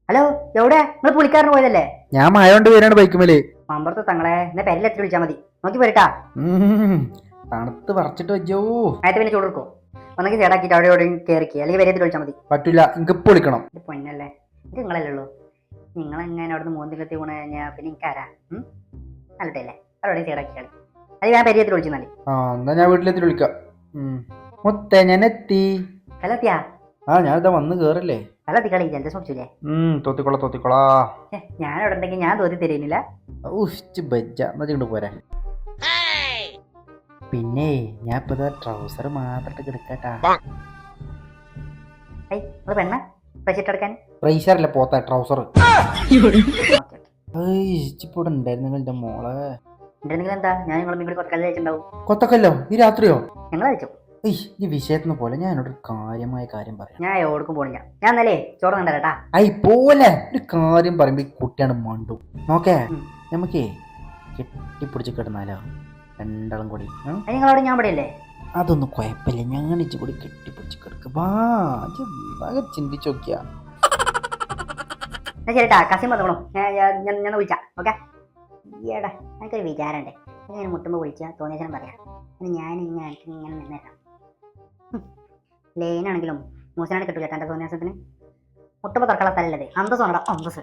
Hello, എവിടെ നിങ്ങൾ പുളിക്കാരന് പോയതല്ലേ? ഞാൻ മഴ കൊണ്ട് വരാണ് ബൈക്കുമേല്. മമ്പറത്ത് തങ്ങളെ എന്നെ പെരലെത്തി വിളിച്ചാൽ മതി. നോക്കി പോരട്ടാ. തണുത്ത് പറിച്ചിട്ട് വെച്ചോ. നേരത്തെ പിന്നെ ചൂട് കൊടുക്കും. ഒന്നെങ്കിൽ ചേടാക്കിട്ട് അവിടെ എവിടെ കയറിക്കുക, അല്ലെങ്കിൽ പെരയത്തിൽ വിളിച്ചാൽ മതി. പറ്റൂല, എനിക്ക് ഇപ്പൊ വിളിക്കണം. ഇത് പൊന്നല്ലേ, ഇത് നിങ്ങളല്ലേ ഉള്ളൂ. നിങ്ങളെങ്ങനെ അവിടെ നിന്ന് മോന്തിലെത്തി പോണ കഴിഞ്ഞാൽ പിന്നെ എനിക്കാരാ? അല്ലട്ടല്ലേ അവിടെ ചേടാക്കി കളി. അത് ഞാൻ പെരയത്തിൽ വിളിച്ചാൽ എന്നാ ഞാൻ വീട്ടിലെത്തി വിളിക്കാം. മുത്തേ, ഞാൻ എത്തി. കലത്തിയാ? ഞാനിതാ വന്ന് കേറല്ലേ. കലത്തി കളി ജലദോഷം പിടിച്ചില്ലേ? തോത്തിക്കൊളാ. ഞാൻ അവിടെ ഉണ്ടെങ്കിൽ ഞാൻ തോന്നി തരുന്നില്ല. പോരാ. പിന്നെ ഞാൻ ഇപ്പൊ ട്രൗസർ മാത്രം കിടക്കട്ടാ. പെണ്ണ പശിട്ടെടുക്കാൻ പ്രൈസറല്ലേ പോത്ത ട്രൗസർ. ഇവിടെ ഉണ്ടായിരുന്നു എന്റെ മോളെ. എന്താ ഞാൻ നിങ്ങളെ കൂടി കൊത്തക്കല്ല് കഴിച്ചിട്ടുണ്ടാവും. കൊത്തക്കല്ലോ ഈ രാത്രിയോ? ഞങ്ങൾ കഴിച്ചു. ഈ വിഷയത്തിന് പോലെ ഞാനോട് ഒരു കാര്യമായ കാര്യം പറയാം. ഞാൻ എവിടേക്കും പോണില്ല. ഞാൻ എന്നാലേ ചോറ് കണ്ടേട്ടാ. പോലെ ഒരു കാര്യം പറയുമ്പോ ഈ കുട്ടിയാണ് മണ്ടു. നോക്കേ, നമുക്കേ കെട്ടിപ്പിടിച്ച് കിടന്നാലോ രണ്ടാളും കൂടി? നിങ്ങളവിടെ ഞാൻ ഇവിടെ അല്ലേ? അതൊന്നും കുഴപ്പമില്ല, ഞാൻ ഇച്ചു കൂടി കെട്ടിപ്പിടിച്ച് കിടക്ക്. ചിന്തിച്ചു നോക്കിയാ ശരിട്ടാ. കസിൻ വന്നോളൂ, ഞാൻ വിളിച്ചാ. ഓക്കെ ഈടാ, എനിക്കൊരു വിചാരണ്ടേ. ഞാൻ മുട്ടുമ്പോ വിളിച്ചാ തോന്നിയ പറയാം. ഞാൻ ഇങ്ങനെ നിന്നേരാം. ലേനാണെങ്കിലും മൂസനാണ് കിട്ടൂല. എന്റെ തോന്നിയാസത്തിന് മുട്ടുമ്പോ തുറക്കാനുള്ള സ്ഥലല്ലേ? അന്തസ് വേണ്ട, അന്തസ്.